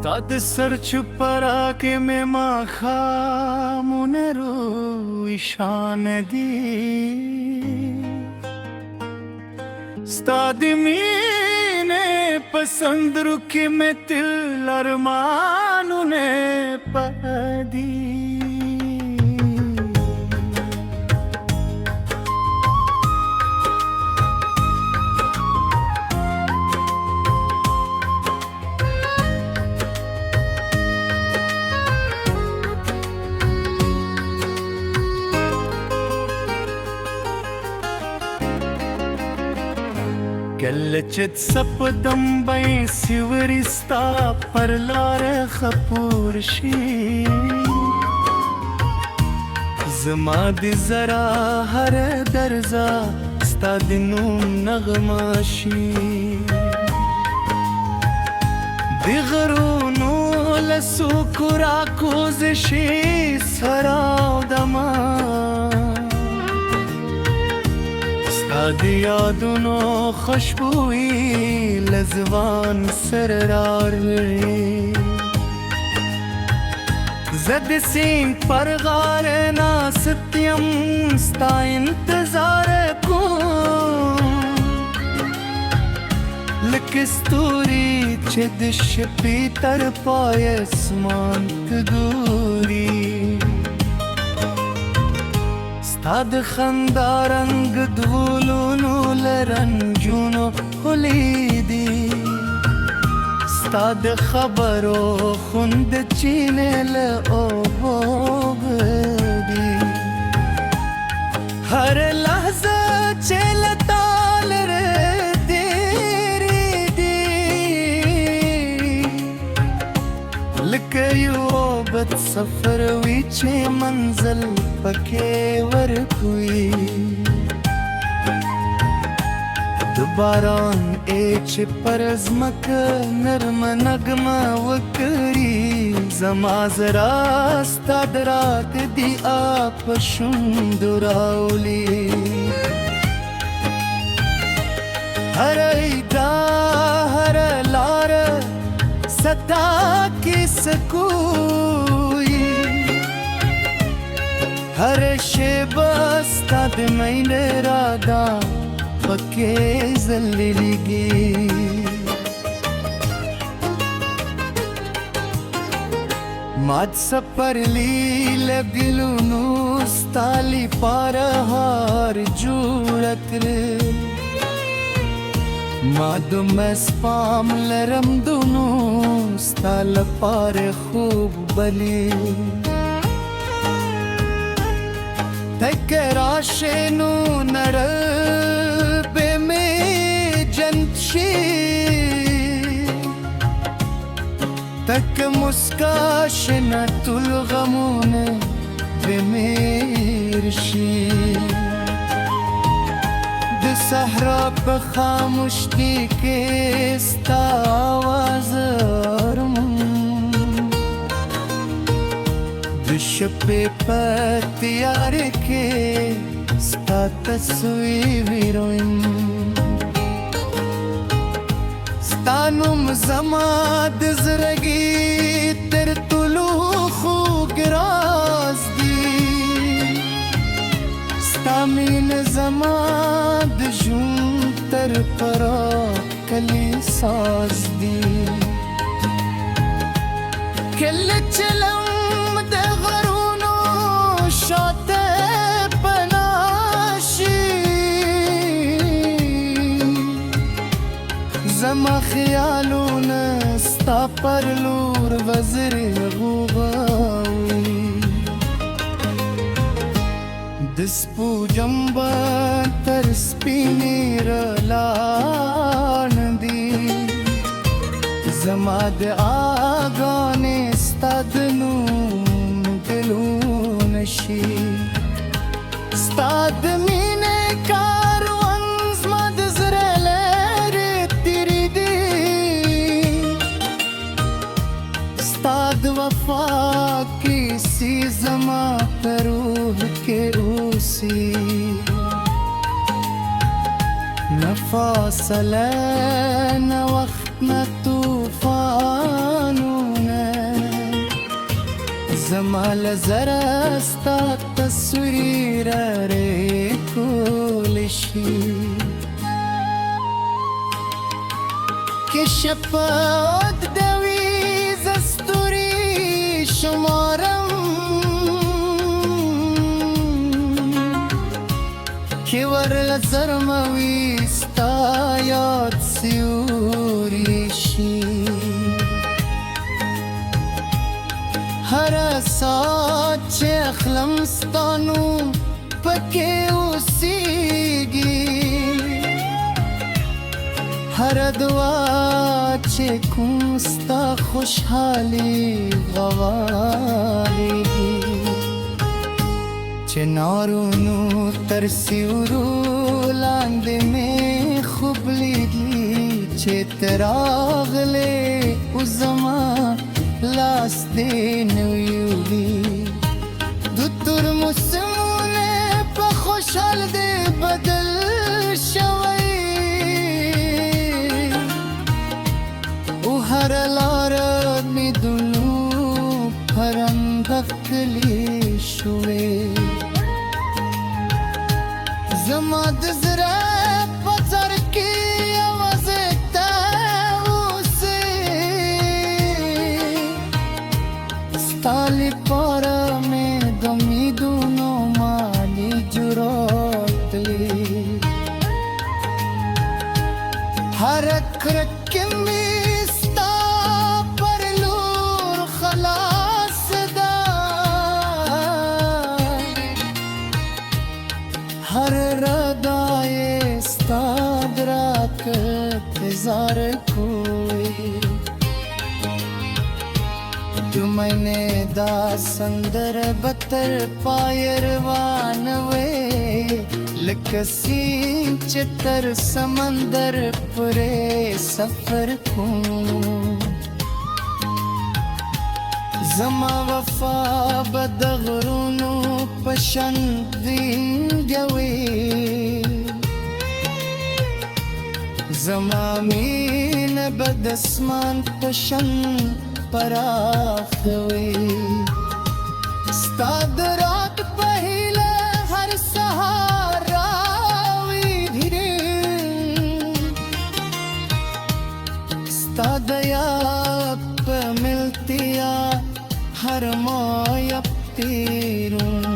ستاد سر چپرا کې مې ماښامونه رویشان دي ستا د مینې په سندرو کې مې تل ارمانونه پدي کله چې سپدم به سیوري ستا پر لاره خپور شي زما د زړه هر درزه ستا د نوم نغمه شي د غرونو له څوکو راکوز شي سره او دمه د یادونو خوشبویی لزوان سر راوړي زه د سیند پر غاړه ناست یم ستا انتظار کوم لکه ستوري چې د شپې تر پای اسمان ته ګوري ستا د خندا رنګ د ګلونو له رنجونو ښکلی دي ستا د خبرو خوند چینې له اوبو دي هر لحظه چې له تا لرې تېرې دي لکه یو بد سفر وي چې منزل پکې ورکوي د باران چې پر ځمکه نرمه نغمه وکړي زما زړه ستا د رات دي په شونډو راولي هر ایدا هر لاره ستا کیسه کوي هر شیبه ستا د مینې رادا پکې ځلېږي مات سپرلی له ګلونو ستا لپاره هار جوړه کړې ما دومره سپام لرم دونو ستا لپاره خوب بلی تک راشې نو نړۍ به مې جنت شي تک مسکا شې نه ټول غمونه به مې هېر شي د صحرا په خاموشۍ کې ستا آواز اورم د شپې په تیارې کې ستا تصویر وینم ستا نوم زما د زړګي تر ټولو خوږ راز دی ستا مینه زما د ژوند تر پراکلی ساز دی کله چلم د غرونو شاته پناه شي زما خیالونه ستا پر لور وزر غوغاوي د سپو جمبه تر سپینې رلاڼ دي زما د آګانې ستا د نوم ګلونه شي ستا د مینې کاروان زما د زړه لارې تېرېدي ستا د وفا کیسې زما په روح کې اوسي نه فاصله نه وخت نه طوفانونه زمال زرستا تصویر ری کولشی که شپاد دوی زستوری شمارم که ور زرموی ستا یاد سیوری شی هر ساعت چه اخلم ستانو پکې اوسېږي هر دعا چې کوم ستا خوشحالي غواړي چې نارونو تر سیورو لاندې مې خوب لیدلی چې ته راغلې اوس زما لاس دې نویولی د تور موسمونه په خوشحال دې بدل شوی او هر لاره مې دلو پرندکلی شوی زما د زړه په سر کې یوازې ته اوسې ستا لپاره مې د امیدونو مالي جرأتلی هر کرکه مې ستا پر لور خلاص ده هر ردای ستا درات انتظار کوئی تو میں نے دا سندر بتر پای روان وے لکسین چتر سمندر پورے سفر کو زما وفا بدغرونو پشن دین گوی زما مین بد اسمان پشن پراخ وی ستا د رات پهیله هر سهار راوی دھیرے ستا د یاد په ملتیا هر مایب تیرون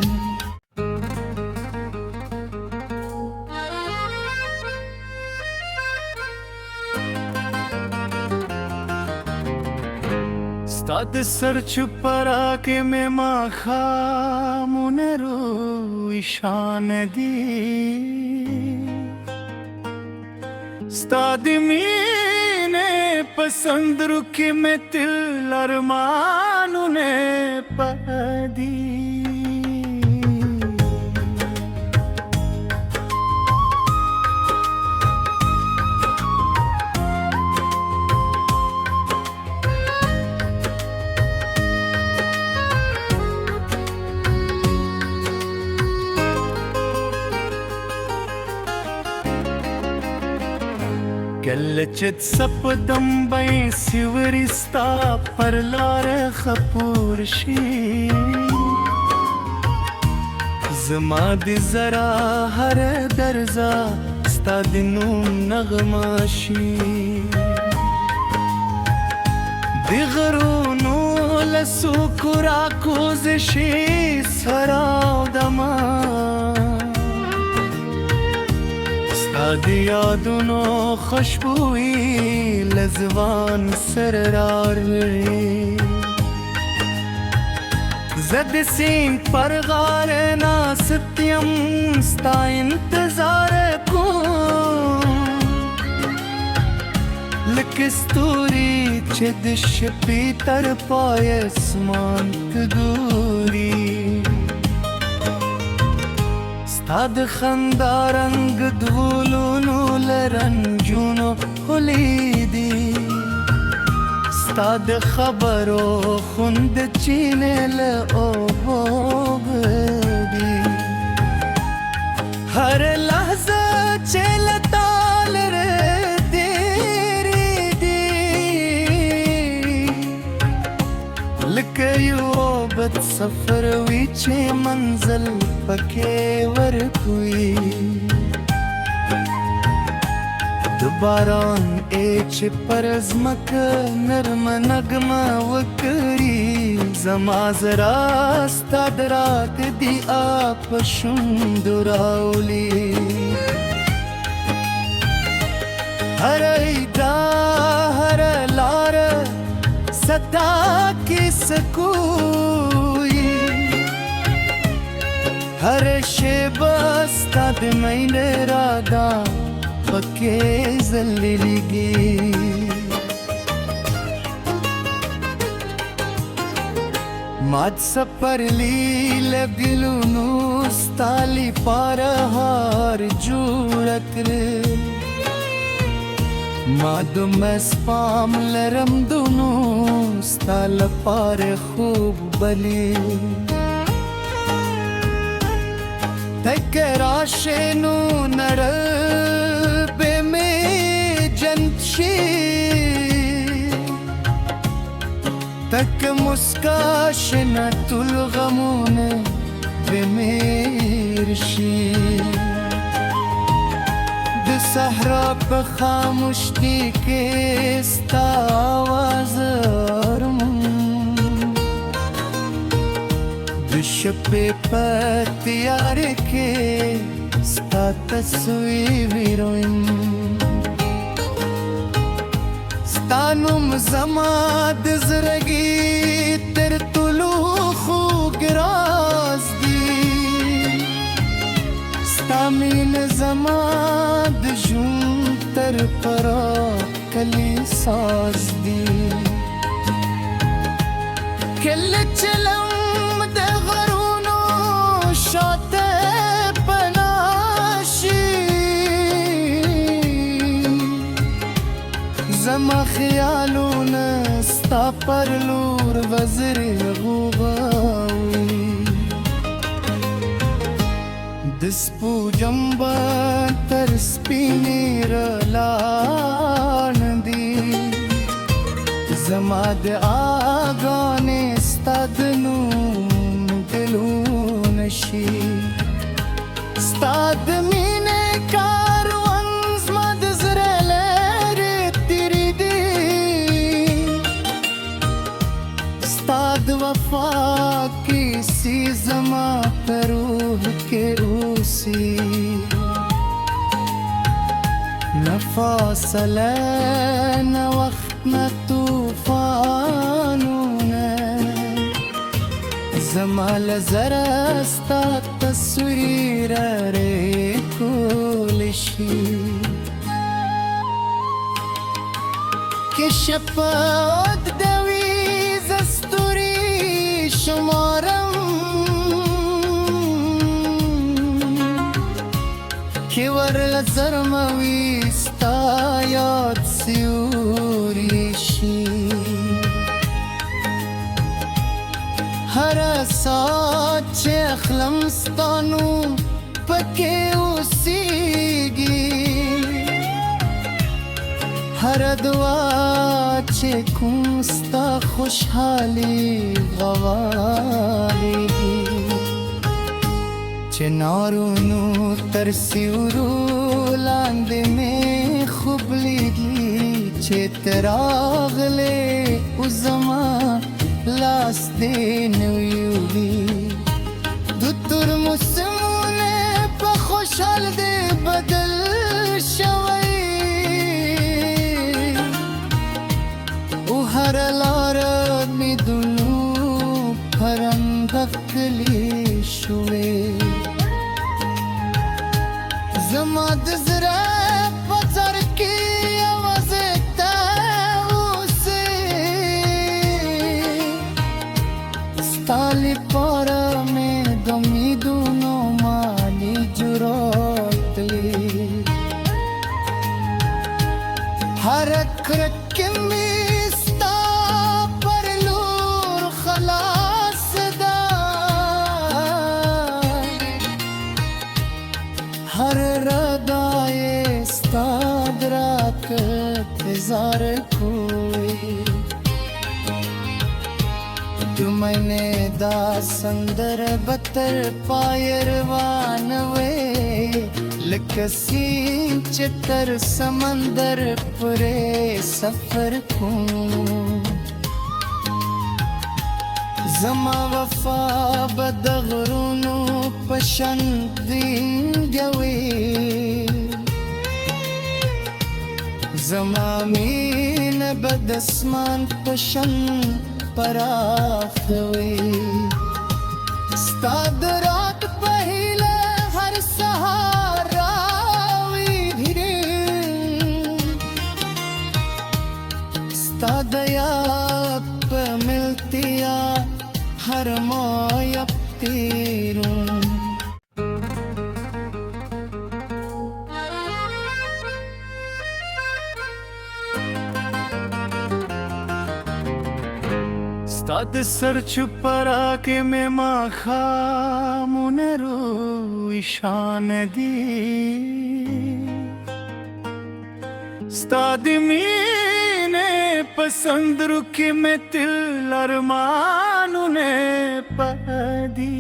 ستا د سر چپرا کې مې ماښامونه روی شان دي ستا د مینې په سندرو کې مې تل ارمانونه پدي کله چې سپدم به سیوري ستا پر لاره خپور شي زما د زړه هر درزه ستا د نوم نغمه شي د غرونو له څوکو راکوزه شي سراودمه د یادونو خوشبویی لزوان سر راوړي زه د سیند پر غاړه ناست یم ستا انتظار کوم لکه ستوري چې د شپې تر پای اسمان ته ګوري ستا د خندا رنګ د ګلونو له رنجونو ښکلي دي ستا د خبرو خوند چینې له اوبو دي هر لحظه چې له تا لرې تېرې دي لکه یو بد सफर विचे मंजिल पके वर कोई दुबारान एच पर अजमक नरम नगमा वकरी زما زرا ستا درات دی آپ شندراولی هر ایدا هر لار صدا کی سکوی هر شیب ستا دی مین رادا پکے زلیلگی ماد سپرلی لگلونو ستالی پارهار جوړکر مادو مسپام لرم دونو ستال پار خوب بلی تکراشنو نړ به می جنتشي تک مسکاشنا تل غمونه بمیرشی د صحرا په خاموشی کې ستا आवाज ارم د شپې په تیار کې ستا تصویر ویم ستانم زما د زړګي تر ټولو خوږ راز دی ستا مینه زما د ژوند تر پراکلی ساز دی کله چلم د غرونو شاته زما خیالونه ستا پر لور وزر غوغاوي د سپو جمبه تر سپینې رلاڼ دي زما د آګانې ستا د نوم دلونه شي ستا د مینې کاروان زما د زړه वफा की सी ज़मा पर रूह के रूसी न फासले न वक्त न तूफानों ज़माल ज़रा स्ता तस्वीर रे कोलिशी के शपथ दवी زستوری شمارم که ور لزرموی ستا یاد سیوری شی هر ساعت چه اخلم ستانو پکې اوسیږي هر دعا چې کوم ستا خوشحالي غواړي چې نارونو تر سیورو لاندې مې خوب لیدي چې ته راغلې او زما لاس دې نیولی د تور موسمونه په خوشحال دې بدل شوی هر لار می دلو پرندکلی شوی زما د زړه په سر کې आवाज ته اوسه ستا لپاره مې د امیدونو مالي جرأت لی هر کرک می हर रदाए स्तादराक इंतजार कोई तुम मैंने दा संदर बतर पायरवान वे लकसी चितर समंदर पुरे सफर को زما وفا بدغرونو پشندین گوی زما مین بدسمان پشن پراخوی ستاد رات پہیلے ہر سہاراوی بھیرین ستاد یاپ ملتیا हर माया तेरूं स्ताद सर छुपरा के मैं माखा मुनरो ईशान दी स्ताद मीने पसंद रुकी में तिल अरमानू ने पदी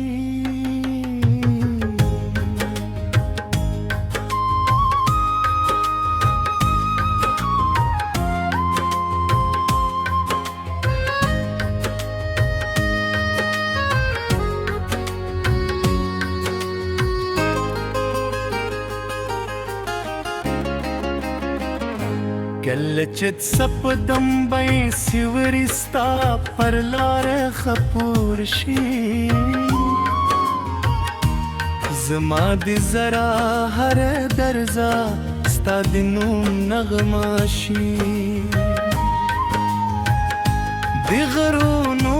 गलचत सपदम बै सिवरिस्ता परलार खपूरशी زما دی زرا هر درزا ستا دی نوم نغماشی دی غرونو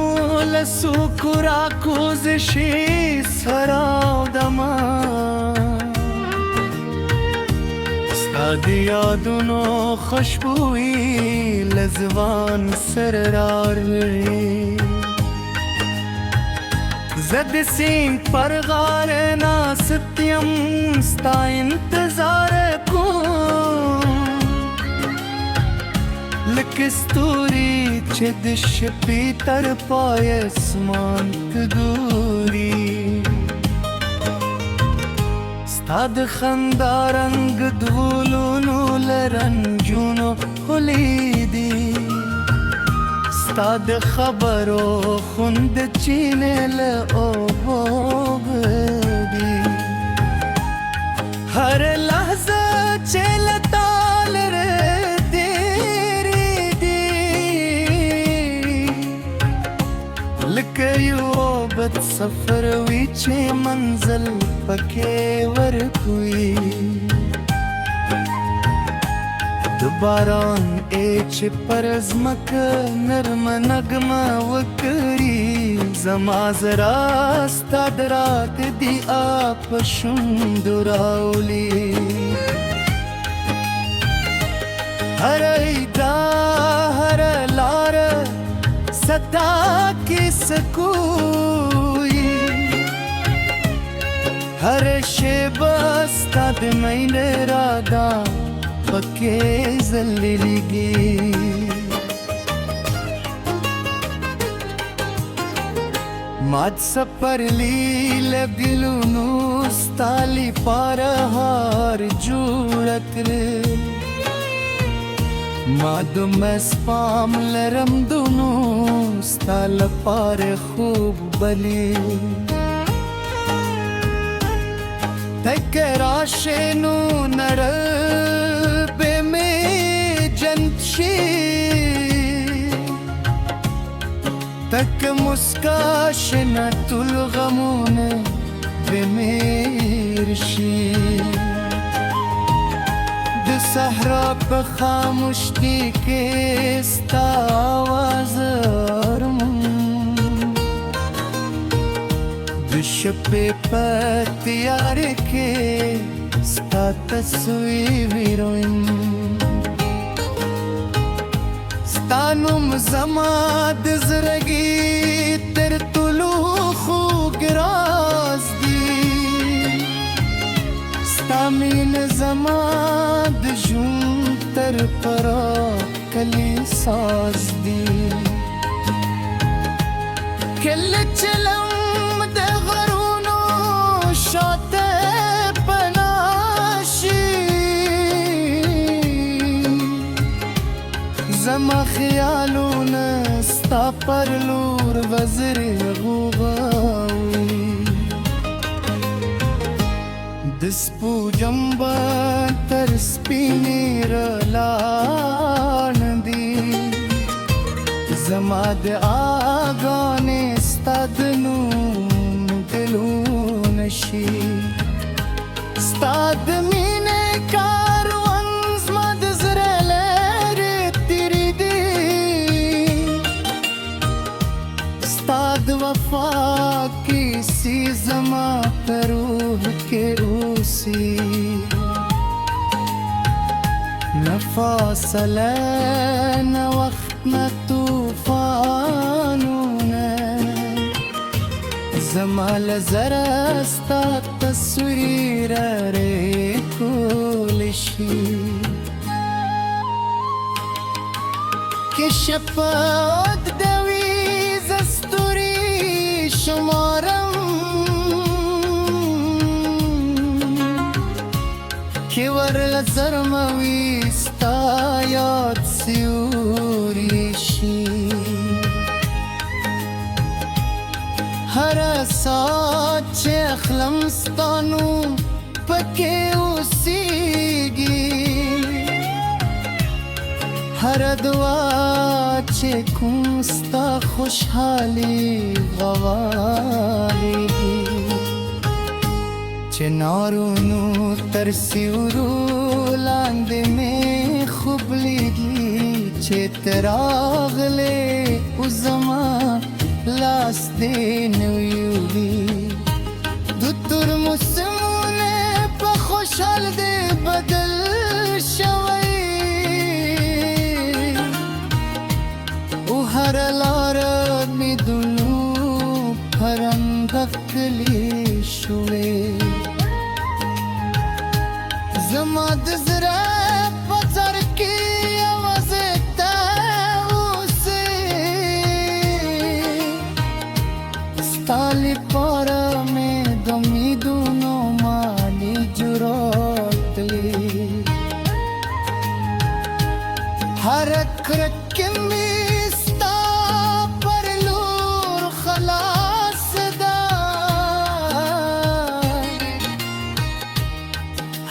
لسو کرا کوزشی سراو دما ستا دی یادونو خوشبوئی لزوان سررار زد سینگ پر غار ناستیم ستا انتظار کو لکستوری چد شپی تر پای اسمان تدوری ستا د خندا رنگ دولونو لرنجونو خلیدی ستا د خبرو خوند چینه لعبوب دی هر لحظه چلتا لره دیری دی لکه یو بد سفر وی چه منزل پکې ورکوي د باران چې پر ځمک نرم نغمه وکړي زما زرا ستا د رات دی آپ شونډو راولي هر ایدا هر لار ستا کیسه کوي هر شیبه ستا د مینې رادا پکې ځلېږي مات سپرلی لګلونو ستا لپاره هار جوړه کړې ما دومره سپام لرم دونو ستا لپاره خوب بلی تک راشه نو نړۍ به مې جنت شي تک مسکا شنه ټول غمونه به مې هېر شي د صحرا په خاموشۍ کې ستا آواز اورم د شپې په تیارې کې ستا تصویر وینم ستا نوم زما د زړګي تر ټولو خوږ راز دی ستا مینه زما د ژوند تر پراکلي ساز دی کله چلم د غرونو شاته پناشي زما خیالونه ستا پر لور وزر غوغاوي د سپو جمبه تر سپینې رلاڼ دي زما د آګانې ستا د نوم دلونه شي ستا د مینې کاروان زما د زړه لارې تېرېدي ستا د وفا کیسې زما په روح کې اوسي نه فاصله نه وخت نه طوفانونه زما له زره ستا تصویر رېکولی شي که شفاعت دوي زه ستوري شمارم که ورله زرموي ستا یاد سیوری شي هره ساعت چې اخلم ستا نوم پکې اوسېږي هره دعا چې کوم ستا خوشحالي غواړي چنارونو تر سیورو لاندې مې خوب لیدلی چې ته راغلې اوس زما لاس دې نیولی د تور موسمونه په خوشحال دې بدل شوی او هر لاره مې د لوب پرندکلی شوی زما د زړه په سر کې یوازې ته اوسې ستا لپاره مې د امیدونو مالي جرأت دی هر کرک کې مې ستا پر لور خلاص ده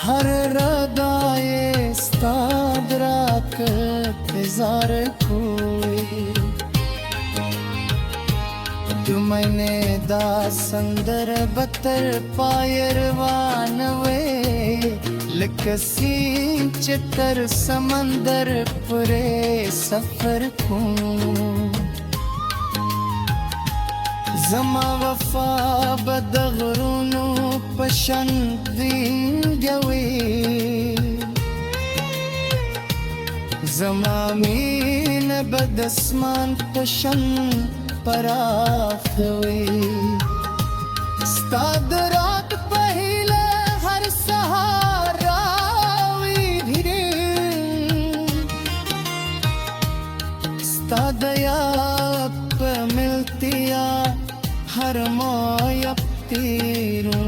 هر ردای ستا دراک انتظار کوئی تو میں نے دا سندر بتر پای روان وے لکسی چتر سمندر پورے سفر کو زما وفا بد غرونو پشن وینګوي زما مين بد اسمان پشن پراخوي ستا د رات پهله هر سهار راوي دھیرے ستا د یاد په ملتیا हर माया तेरू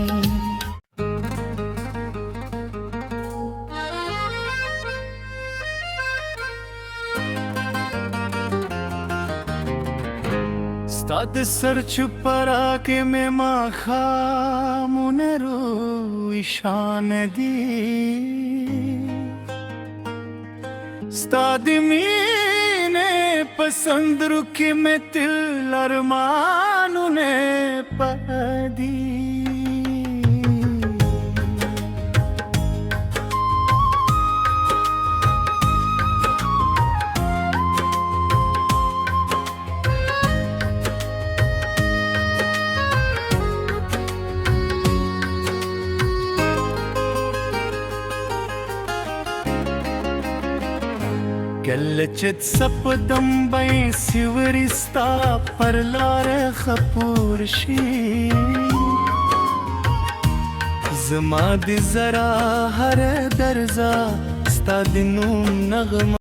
स्ताद सर छुपरा के में माखा मुनरो ईशान दी स्ताद मीने पसंद रुकी में तिल अरमानू ने पदी गलचत सपदम बई सिवरिस्ता परलार खपूरशी زما د زرا هر درزا ستا د نوم نغمه